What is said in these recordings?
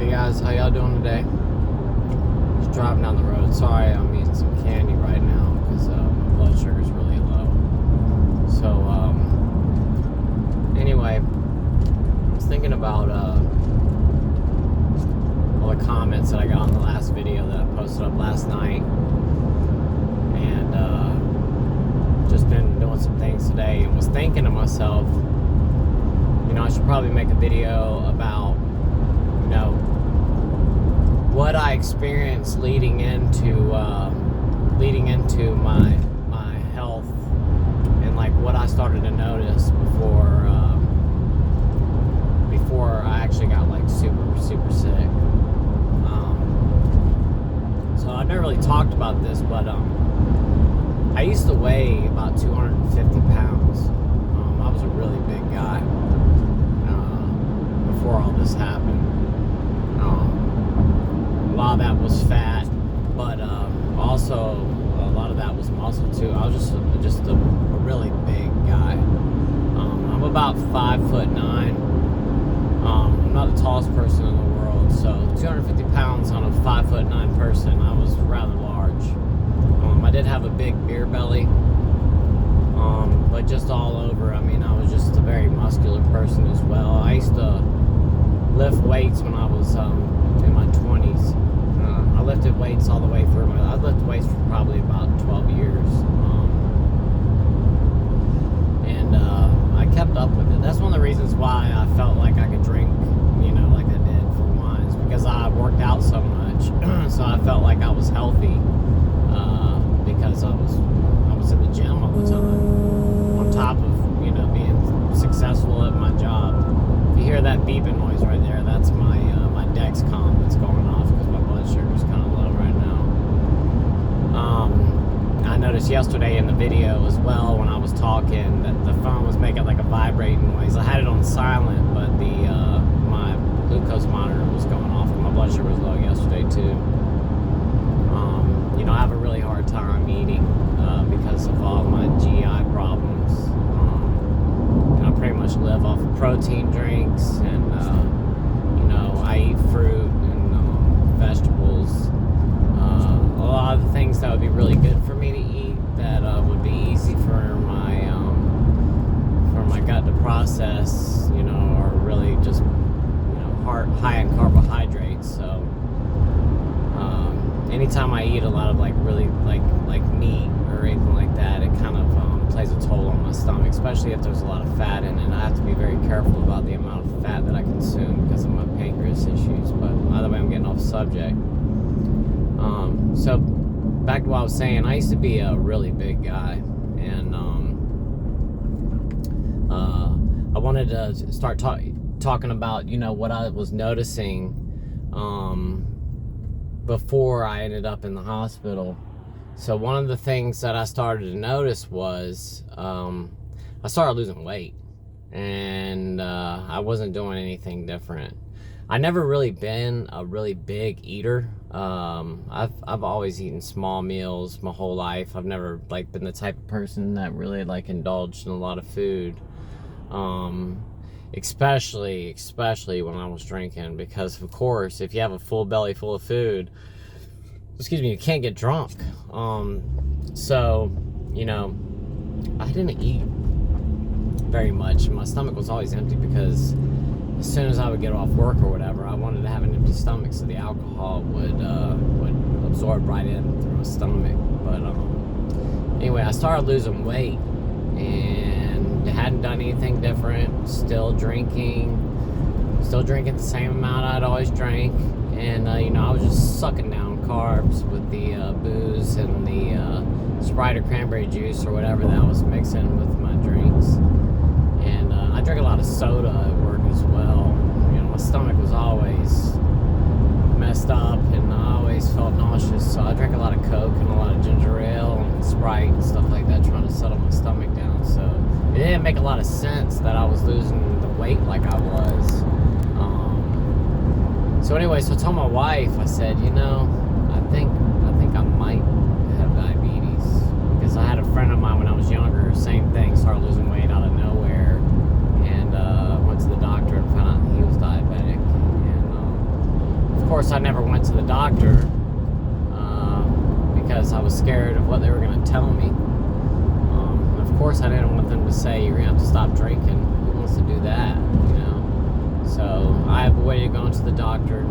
Hey guys, how y'all doing today? Just driving down the road. Sorry, I'm eating some candy right now because my blood sugar's really low. So, anyway, I was thinking about all the comments that I got on the last video that I posted up last night, and just been doing some things today, and was thinking to myself, you know, I should probably make a video about, you know, what I experienced leading into my health, and like what I started to notice before I actually got like super sick. So I've never really talked about this, but I used to weigh about 250 pounds. I was a really big guy before all this happened. A lot of that was fat, but also a lot of that was muscle too. I was just a really big guy. I'm about 5'9". I'm not the tallest person in the world, so 250 pounds on a 5'9" person, I was rather large. I did have a big beer belly, but just all over. I mean, I was just a very muscular person as well. I used to lift weights when I was in my 20s. I lifted weights all the way through I lifted weights for probably about 12 years. And I kept up with it. That's one of the reasons why I felt like I could drink, you know, like I did for one, is because I worked out so much. So I felt like I was healthy because I was in the gym all the time. On top of, you know, being successful at my job. If you hear that beeping noise right there, that's my Dexcom that's going off because my blood sugar is kind of low right now. I noticed yesterday in the video as well, when I was talking, that the phone was making like a vibrating noise. I had it on silent, but my glucose monitor was going off, and my blood sugar was low yesterday too. You know, I have a really hard time eating because of all my GI problems. And I pretty much live off of protein drinks, and you know, I eat fruit and vegetables. A lot of the things that would be really good for me to eat, that would be easy for my gut to process, you know, are really just, you know, high in carbohydrates. So anytime I eat a lot of like really like meat or anything like that, it kind of plays a toll on my stomach, especially if there's a lot of fat in it. I have to be very careful about the amount of fat that I consume because of my pancreas issues. But either way, I'm getting off subject. So back to what I was saying, I used to be a really big guy, and I wanted to start talking about, you know, what I was noticing before I ended up in the hospital. So one of the things that I started to notice was I started losing weight, and I wasn't doing anything different. I never really been a really big eater. I've always eaten small meals my whole life. I've never like been the type of person that really like indulged in a lot of food. Especially when I was drinking, because of course, if you have a full belly full of food, you can't get drunk. So, you know, I didn't eat very much. My stomach was always empty because as soon as I would get off work or whatever, I wanted to have an empty stomach so the alcohol would absorb right in through my stomach. But anyway, I started losing weight and hadn't done anything different. Still drinking the same amount I'd always drank, and you know, I was just sucking down carbs with the booze and the Sprite or cranberry juice or whatever that was mixing with my drinks. And I drank a lot of soda at work as well. You know, my stomach was always messed up, and I always felt nauseous, so I drank a lot of Coke and a lot of ginger ale and Sprite and stuff like that, trying to settle my stomach down. So it didn't make a lot of sense that I was losing the weight like I was. So anyway, so I told my wife, I said, you know, I think I might have diabetes, because I had a friend of mine when I was younger, same thing, started losing weight out of nowhere, and went to the doctor and found out he was diabetic. And course, I never went to the doctor because I was scared of what they were going to tell me. And of course, I didn't want them to say, you're going to have to stop drinking. Who wants to do that, you know? So I avoided going to the doctor.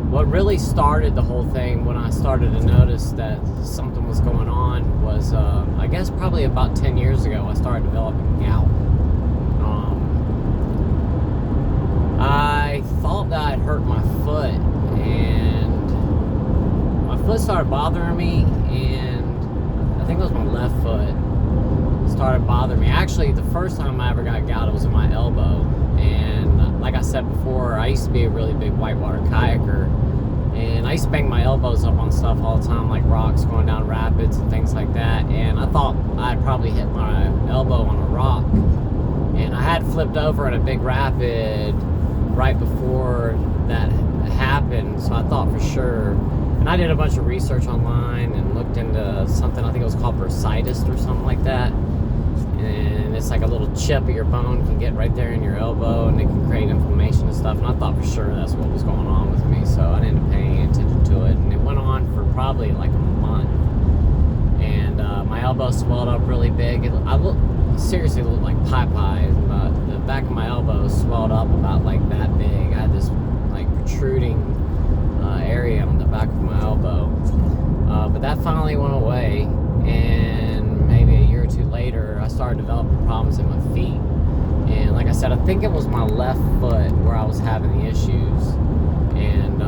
What really started the whole thing when I started to notice that something was going on was, I guess probably about 10 years ago, I started developing gout. I thought that I'd hurt my foot, and my foot started bothering me, and I think it was my left foot started bothering me. Actually, the first time I ever got gout, it was in my elbow, and like I said before, I used to be a really big whitewater kayaker, and I used to bang my elbows up on stuff all the time, like rocks going down rapids and things like that, and I thought I'd probably hit my elbow on a rock, and I had flipped over in a big rapid right before that happened, so I thought for sure. And I did a bunch of research online and looked into something, I think it was called bursitis or something like that, and it's like a little chip of your bone can get right there in your elbow, and it can create inflammation and stuff, and I thought for sure that's what was going on with me, so I didn't pay any attention to it, and it went on for probably like a month, and my elbow swelled up really big. Seriously looked like pie. The back of my elbow swelled up about like that big. I had this like protruding area on the back of my elbow, but that finally went away, and maybe a year or two later I started developing problems in my feet, and like I said, I think it was my left foot where I was having the issues, and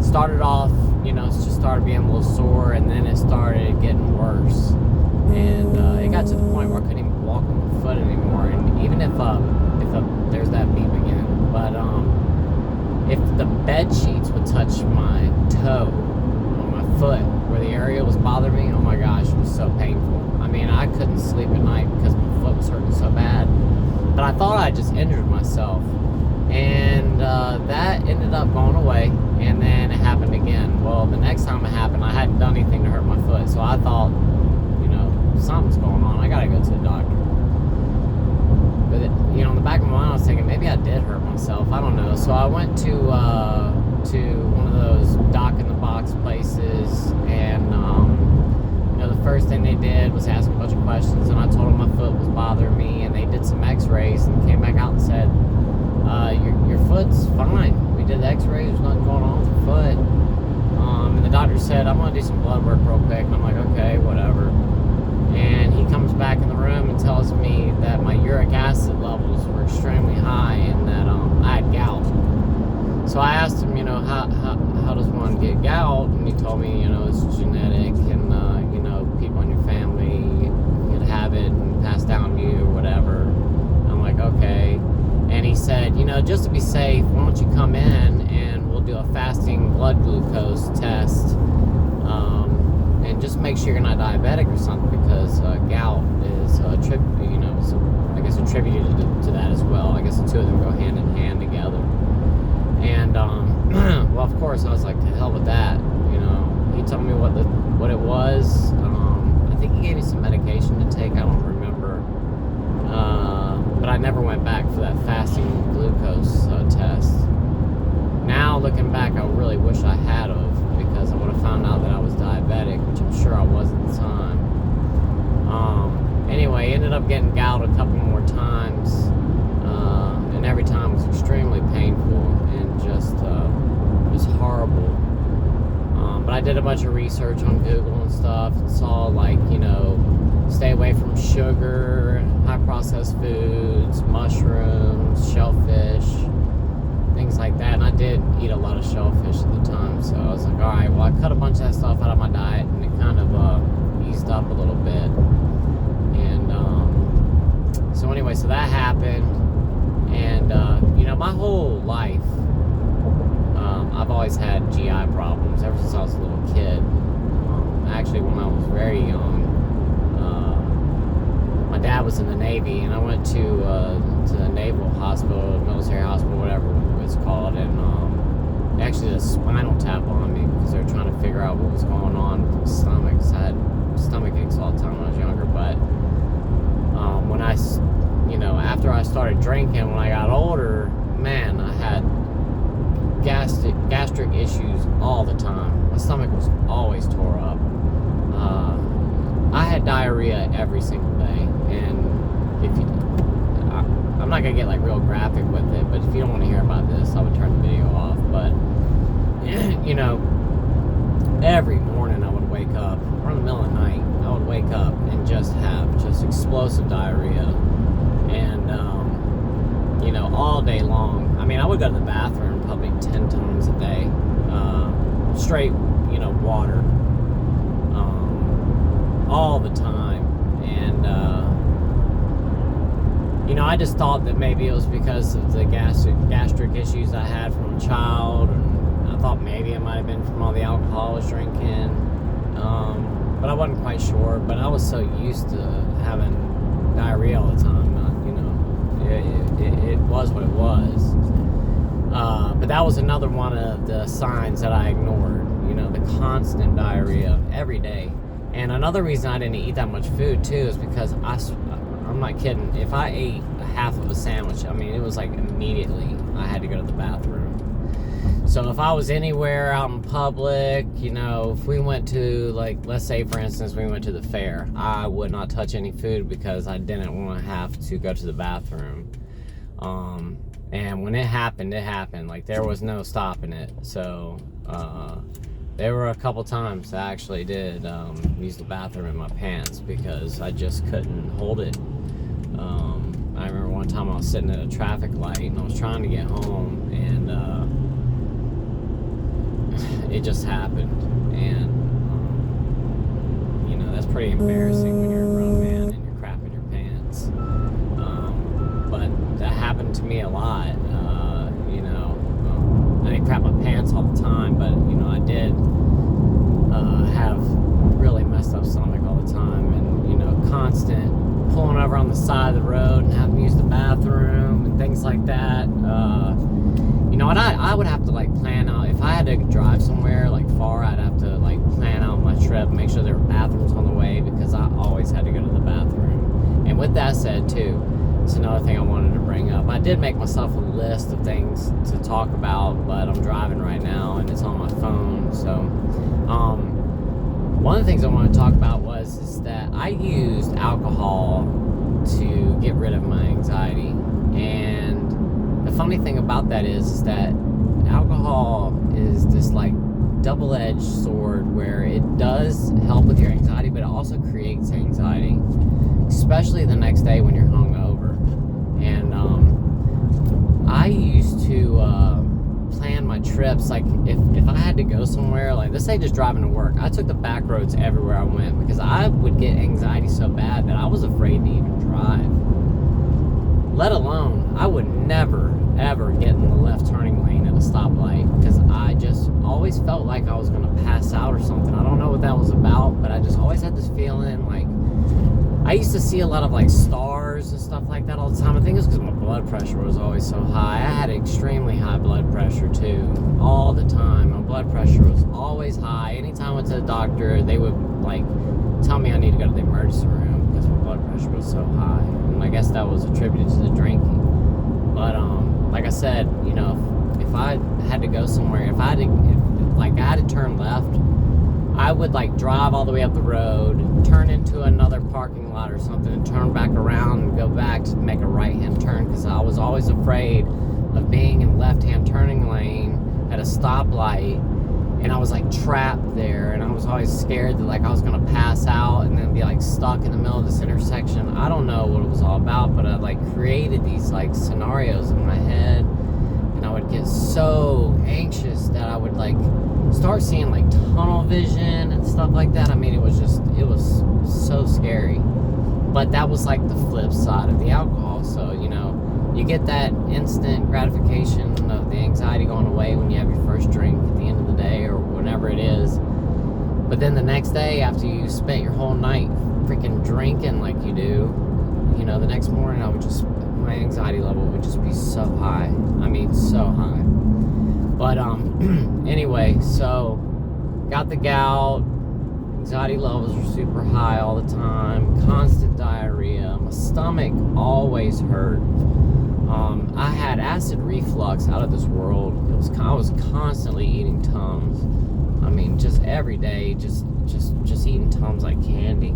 it started off, you know, it just started being a little sore, and then it started getting worse, and it got to the point where I couldn't even walk on my foot anymore. And even if there's that beep again, but if the bed sheets would touch my toe on my foot where the area was bothering me, oh my gosh, it was so painful. I mean, I couldn't sleep at night because my foot was hurting so bad. But I thought I just injured myself, and that ended up going away, and then it happened again. Well, the next time it happened, I hadn't done anything to hurt my foot, so I thought, something's going on. I gotta go to the doctor. But in the back of my mind, I was thinking maybe I did hurt myself. I don't know. So I went to one of those doc in the box places, and the first thing they did was ask me a bunch of questions, and I told them my foot was bothering me, and they did some X-rays and came back out and said, your foot's fine. We did the X-rays. There's nothing going on with your foot. And the doctor said, I'm gonna do some blood work real quick, and I'm like, okay, whatever. And he comes back in the room and tells me that my uric acid levels were extremely high, and that I had gout. So I asked him, how does one get gout? And he told me, it's genetic, and people in your family can have it and pass down to you or whatever. I'm like, okay. And he said, just to be safe, why don't you come in and we'll do a fasting blood glucose test. And just make sure you're not diabetic or something, because gout is attributed to that as well. I guess the two of them go hand in hand together. And well, of course, I was like, to hell with that. He told me what it was. I think he gave me some medication to take. I don't remember. But I never went back for that fasting glucose test. Now looking back, I really wish I had of, because I would have found out that I was diabetic, which I'm sure I was at the time. Anyway, ended up getting gout a couple more times, and every time was extremely painful and just was horrible. But I did a bunch of research on Google and stuff, and saw stay away from sugar, high processed foods, mushrooms, shellfish, things like that. And I did eat a lot of shellfish at the time, so I was like, all right, well, I cut a bunch of that stuff out of my diet, and it kind of eased up a little bit. And so anyway, so that happened, and my whole life, I've always had GI problems ever since I was a little kid. Actually, when I was very young, my dad was in the Navy, and I went to the naval hospital, military hospital, whatever it's called, and they actually did a spinal tap on me because they were trying to figure out what was going on with my stomach. Cause I had stomach aches all the time when I was younger, but when after I started drinking, when I got older, man, I had all the time. My stomach was always tore up. I had diarrhea every single day, and if you, I'm not gonna get like real graphic with it, but if you don't want to hear about this, I would turn the video off. But you know, every morning I would wake up, or in the middle of the night, I would wake up and just have just explosive diarrhea, and you know, all day long. I mean, I would go to the bathroom probably 10 times a day, straight, you know, water, all the time. And you know, I just thought that maybe it was because of the gastric issues I had from a child, and I thought maybe it might have been from all the alcohol I was drinking, but I wasn't quite sure. But I was so used to having diarrhea all the time, you know, it was what it was. But that was another one of the signs that I ignored, you know, the constant diarrhea every day. And another reason I didn't eat that much food too is because I'm not kidding, if I ate a half of a sandwich, I mean, it was like immediately I had to go to the bathroom. So if I was anywhere out in public, you know, if we went to, like, let's say for instance we went to the fair, I would not touch any food because I didn't want to have to go to the bathroom. And when it happened, like there was no stopping it. So there were a couple times I actually did use the bathroom in my pants because I just couldn't hold it. I remember one time I was sitting at a traffic light and I was trying to get home, and it just happened. And you know, that's pretty embarrassing when you're a grown man and you're crapping your pants. But that happened to me a lot. You know, I didn't crap my pants all the time, but you know, I did have really messed up stomach all the time, and you know, constant pulling over on the side of the road and having to use the bathroom and things like that. You know, and I would have to like plan out, if I had to drive somewhere like far, I'd have to like plan out my trip, make sure there were bathrooms on the way, because I always had to go to the bathroom. And with that said too, it's another thing I wanted to bring up. I did make myself a list of things to talk about, but I'm driving right now and it's on my phone. So one of the things I want to talk about is that I used alcohol to get rid of my anxiety. And the funny thing about that is that alcohol is this like double-edged sword, where it does help with your anxiety, but it also creates anxiety, especially the next day when you're hungover. And I used to plan my trips, like if I had to go somewhere, like let's say just driving to work, I took the back roads everywhere I went because I would get anxiety so bad that I was afraid to even drive. Let alone, I would never ever get in the left turning lane at a stoplight because I just always felt like I was going to pass out or something. I don't know what that was about, but I just always had this feeling like I used to see a lot of like stars and stuff like that all the time. I think it's because my blood pressure was always so high. I had extremely high blood pressure too, all the time. My blood pressure was always high. Anytime I went to the doctor, they would like tell me I need to go to the emergency room because my blood pressure was so high. And I guess that was attributed to the drinking. But like I said, you know, if I had to go somewhere, if I had to turn left, I would like drive all the way up the road, turn into another parking lot or something, and turn back around and go back to make a right-hand turn, because I was always afraid of being in left-hand turning lane at a stoplight, and I was like trapped there, and I was always scared that like I was gonna pass out and then be like stuck in the middle of this intersection. I don't know what it was all about, but I like created these like scenarios in my head, and I would get so anxious that I would like start seeing like tunnel vision and stuff like that. I mean, it was so scary. But that was like the flip side of the alcohol. So, you know, you get that instant gratification of the anxiety going away when you have your first drink at the end of the day or whatever it is. But then the next day, after you spent your whole night freaking drinking like you do, you know, the next morning my anxiety level would just be so high. I mean, so high. But anyway, so got the gout, anxiety levels were super high all the time, constant diarrhea, my stomach always hurt. I had acid reflux out of this world. I was constantly eating Tums. I mean, just every day, just eating Tums like candy,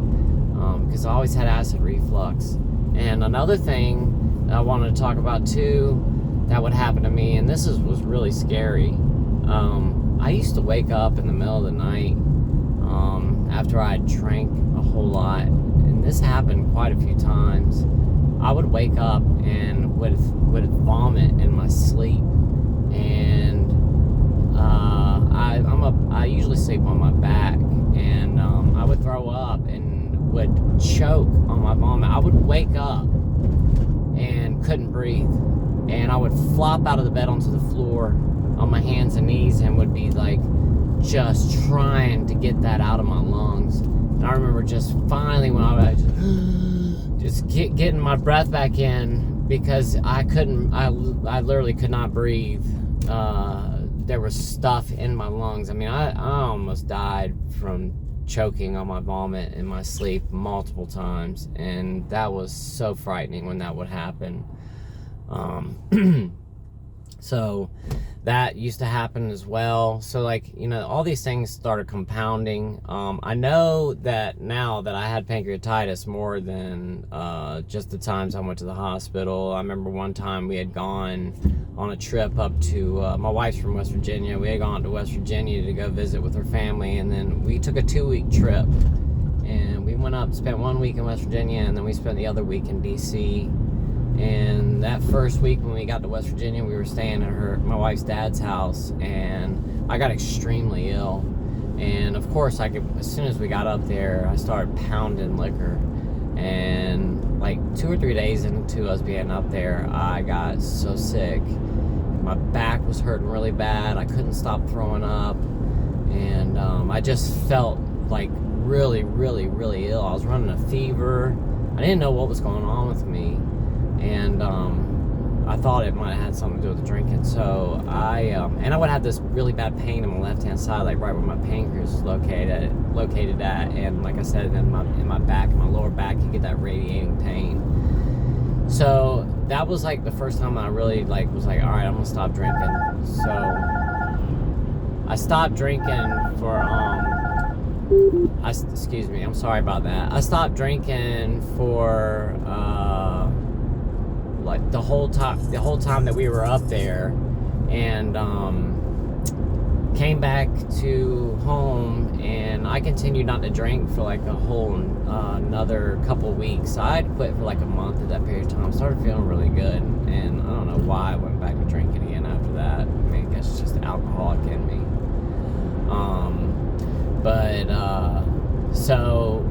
because I always had acid reflux. And another thing that I wanted to talk about too that would happen to me, and this was really scary. I used to wake up in the middle of the night after I drank a whole lot, and this happened quite a few times. I would wake up and would vomit in my sleep, and I usually sleep on my back, and I would throw up and would choke on my vomit. I would wake up and couldn't breathe, and I would flop out of the bed onto the floor on my hands and knees and would be like just trying to get that out of my lungs. And I remember just finally when I was getting my breath back in, because I literally could not breathe. There was stuff in my lungs. I mean, I almost died from choking on my vomit in my sleep multiple times, and that was so frightening when that would happen. So that used to happen as well. So, like, you know, all these things started compounding. I know that now that I had pancreatitis more than just the times I went to the hospital. I remember one time we had gone on a trip up to, my wife's from West Virginia. We had gone to West Virginia to go visit with her family, and then we took a 2-week trip. And we went up, spent 1 week in West Virginia, and then we spent the other week in D.C., and that first week when we got to West Virginia, we were staying at my wife's dad's house, and I got extremely ill. And of course, as soon as we got up there, I started pounding liquor. And like 2 or 3 days into us being up there, I got so sick. My back was hurting really bad. I couldn't stop throwing up. And I just felt like really, really, really ill. I was running a fever. I didn't know what was going on with me. And I thought it might have had something to do with the drinking. So I would have this really bad pain in my left-hand side, like right where my pancreas is located at, and like I said, in my back, in my lower back, you get that radiating pain. So that was like the first time I really was like, all right, I'm gonna stop drinking. So I stopped drinking for excuse me, I'm sorry about that. I stopped drinking for like the whole time that we were up there, and came back to home, and I continued not to drink for like a whole another couple weeks. I had quit for like a month at that period of time. Started feeling really good, and I don't know why I went back to drinking again after that. I mean, I guess it's just the alcoholic in me. So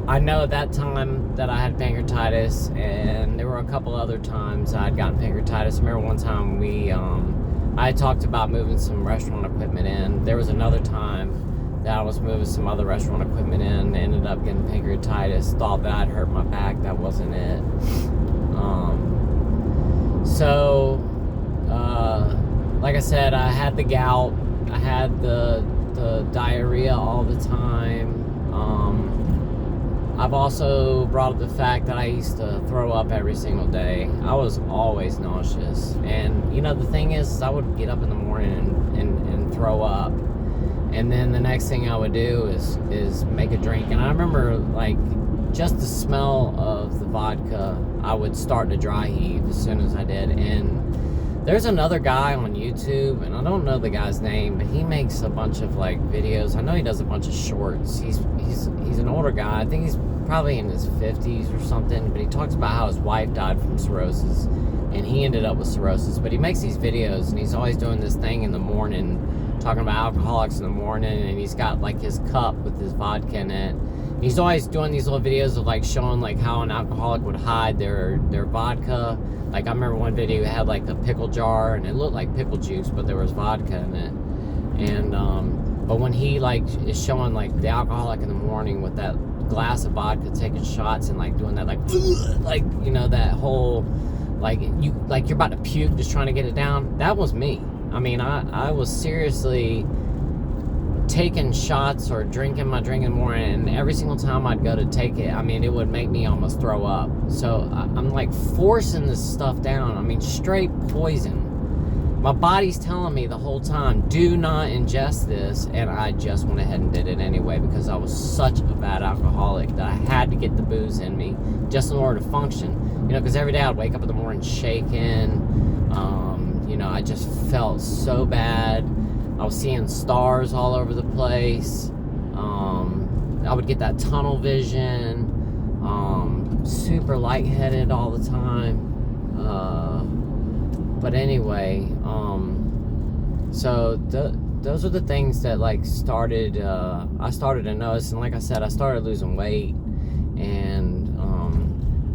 I know at that time that I had pancreatitis, and there were a couple other times I had gotten pancreatitis. I remember one time I had talked about moving some restaurant equipment in. There was another time that I was moving some other restaurant equipment in, ended up getting pancreatitis, thought that I'd hurt my back. That wasn't it. Like I said, I had the gout. I had the diarrhea all the time. I've also brought up the fact that I used to throw up every single day. I was always nauseous. And, you know, the thing is, I would get up in the morning and throw up. And then the next thing I would do is make a drink. And I remember, like, just the smell of the vodka, I would start to dry heave as soon as I did. And there's another guy on YouTube, and I don't know the guy's name, but he makes a bunch of like videos. I know he does a bunch of shorts. He's an older guy. I think he's probably in his 50s or something, but he talks about how his wife died from cirrhosis, and he ended up with cirrhosis. But he makes these videos, and he's always doing this thing in the morning, talking about alcoholics in the morning, and he's got like his cup with his vodka in it. He's always doing these little videos of like showing like how an alcoholic would hide their vodka. Like I remember one video had like a pickle jar, and it looked like pickle juice, but there was vodka in it. And but when he like is showing like the alcoholic in the morning with that glass of vodka, taking shots and like doing that like you know, that whole like you're about to puke, just trying to get it down. That was me. I mean, I was seriously taking shots or drinking my drink in the morning, and every single time I'd go to take it, I mean, it would make me almost throw up. So I'm like forcing this stuff down. I mean, straight poison. My body's telling me the whole time, do not ingest this, and I just went ahead and did it anyway because I was such a bad alcoholic that I had to get the booze in me just in order to function. You know, because every day I'd wake up in the morning shaking. You know, I just felt so bad. I was seeing stars all over the place. I would get that tunnel vision. Super lightheaded all the time. But anyway, so those are the things that like started. I started to notice, and like I said, I started losing weight, and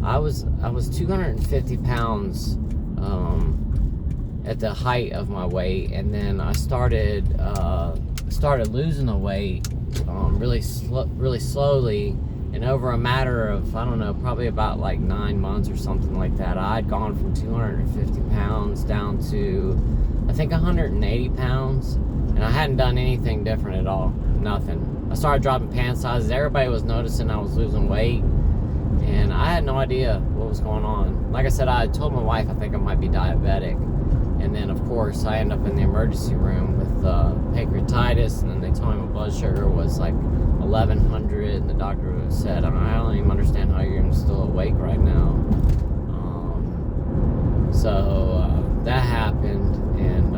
I was 250 pounds at the height of my weight, and then I started losing the weight really slowly. And over a matter of, I don't know, probably about like 9 months or something like that, I'd gone from 250 pounds down to, I think, 180 pounds. And I hadn't done anything different at all. Nothing. I started dropping pant sizes. Everybody was noticing I was losing weight. And I had no idea what was going on. Like I said, I told my wife I think I might be diabetic. And then, of course, I end up in the emergency room with pancreatitis. And then they told me my blood sugar was like 1100, and the doctor said, I don't even understand how you're even still awake right now. So that happened, and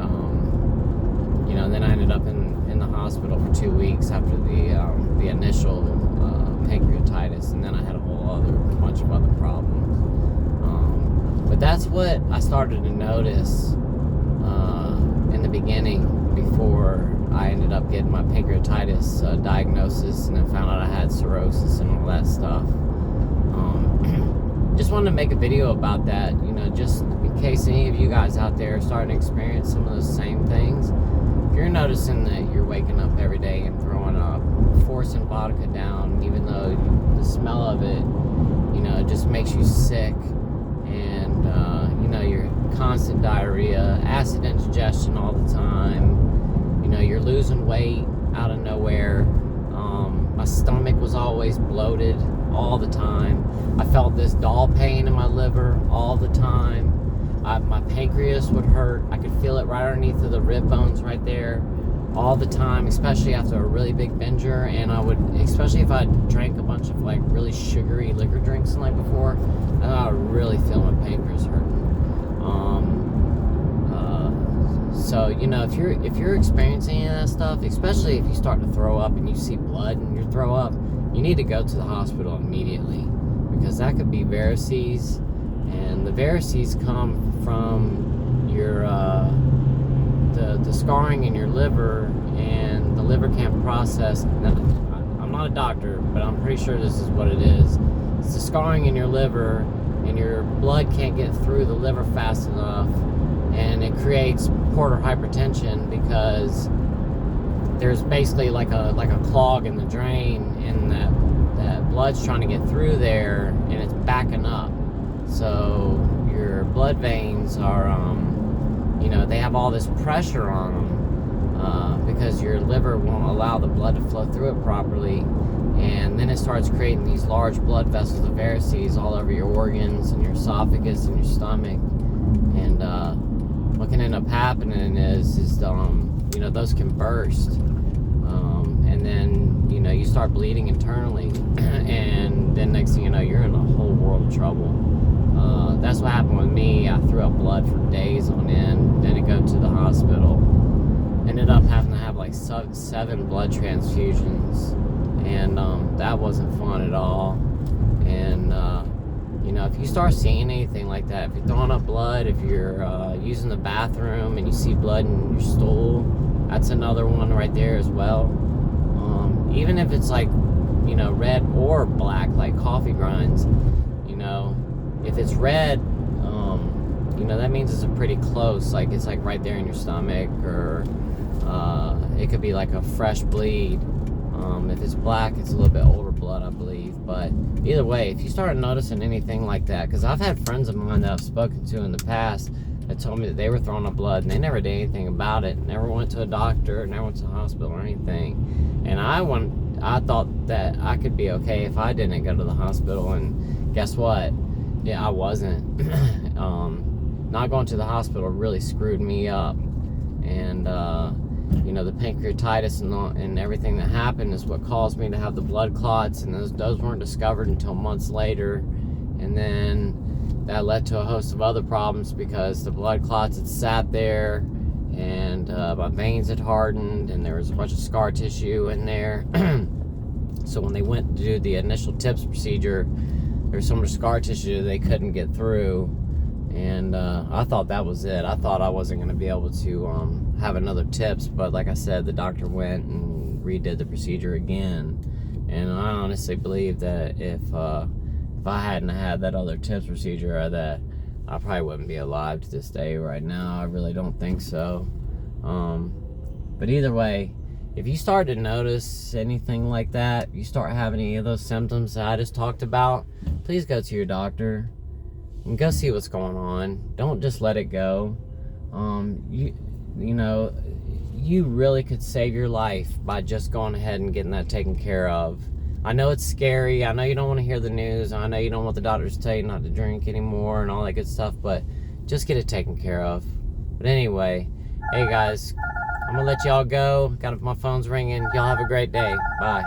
you know, then I ended up in the hospital for 2 weeks after the initial pancreatitis, and then I had a whole other bunch of other problems. But that's what I started to notice in the beginning, before I ended up getting my pancreatitis diagnosis, and then found out I had cirrhosis and all that stuff. Just wanted to make a video about that, you know, just in case any of you guys out there are starting to experience some of those same things. If you're noticing that you're waking up every day and throwing up, forcing vodka down, even though the smell of it, you know, just makes you sick, and you know, your constant diarrhea, acid indigestion all the time. You know, you're losing weight out of nowhere. My stomach was always bloated all the time. I felt this dull pain in my liver all the time. My pancreas would hurt. I could feel it right underneath of the rib bones right there all the time, especially after a really big binger. And I would, especially if I drank a bunch of like really sugary liquor drinks the night before, I would really feel my pancreas hurting. So, you know, if you're experiencing any of that stuff, especially if you start to throw up and you see blood in your throw up, you need to go to the hospital immediately, because that could be varices, and the varices come from your the scarring in your liver, and the liver can't process. Now, I'm not a doctor, but I'm pretty sure this is what it is. It's the scarring in your liver, and your blood can't get through the liver fast enough, and it creates portal hypertension, because there's basically like a clog in the drain, and that blood's trying to get through there, and it's backing up. So your blood veins are, you know, they have all this pressure on them because your liver won't allow the blood to flow through it properly, and then it starts creating these large blood vessels of varices all over your organs and your esophagus and your stomach. And what can end up happening is you know, those can burst, and then, you know, you start bleeding internally, and then next thing you know, you're in a whole world of trouble. That's what happened with me. I threw up blood for days on end, didn't go to the hospital, ended up having to have like 7 blood transfusions, and that wasn't fun at all. And you know, if you start seeing anything like that, if you're throwing up blood, if you're using the bathroom and you see blood in your stool, that's another one right there as well. Even if it's like, you know, red or black, like coffee grinds, you know, if it's red, you know, that means it's a pretty close, like it's like right there in your stomach, or it could be like a fresh bleed. If it's black, it's a little bit older blood, I believe. But either way, if you start noticing anything like that, because I've had friends of mine that I've spoken to in the past that told me that they were throwing up blood, and they never did anything about it. Never went to a doctor, never went to the hospital or anything. And I thought that I could be okay if I didn't go to the hospital, and guess what? Yeah, I wasn't. Not going to the hospital really screwed me up, and you know, the pancreatitis and everything that happened is what caused me to have the blood clots, and those weren't discovered until months later. And then that led to a host of other problems because the blood clots had sat there, and my veins had hardened, and there was a bunch of scar tissue in there. So when they went to do the initial TIPS procedure, there was so much scar tissue they couldn't get through. And I thought that was it. I thought I wasn't going to be able to have another TIPS, but like I said, the doctor went and redid the procedure again. And I honestly believe that if I hadn't had that other TIPS procedure, that I probably wouldn't be alive to this day right now. I really don't think so. But either way, if you start to notice anything like that, you start having any of those symptoms that I just talked about, please go to your doctor and go see what's going on. Don't just let it go. You know, you really could save your life by just going ahead and getting that taken care of. I know it's scary. I know you don't want to hear the news. I know you don't want the doctors to tell you not to drink anymore and all that good stuff, but just get it taken care of. But anyway, hey guys, I'm gonna let y'all go. My phone's ringing. Y'all have a great day. Bye.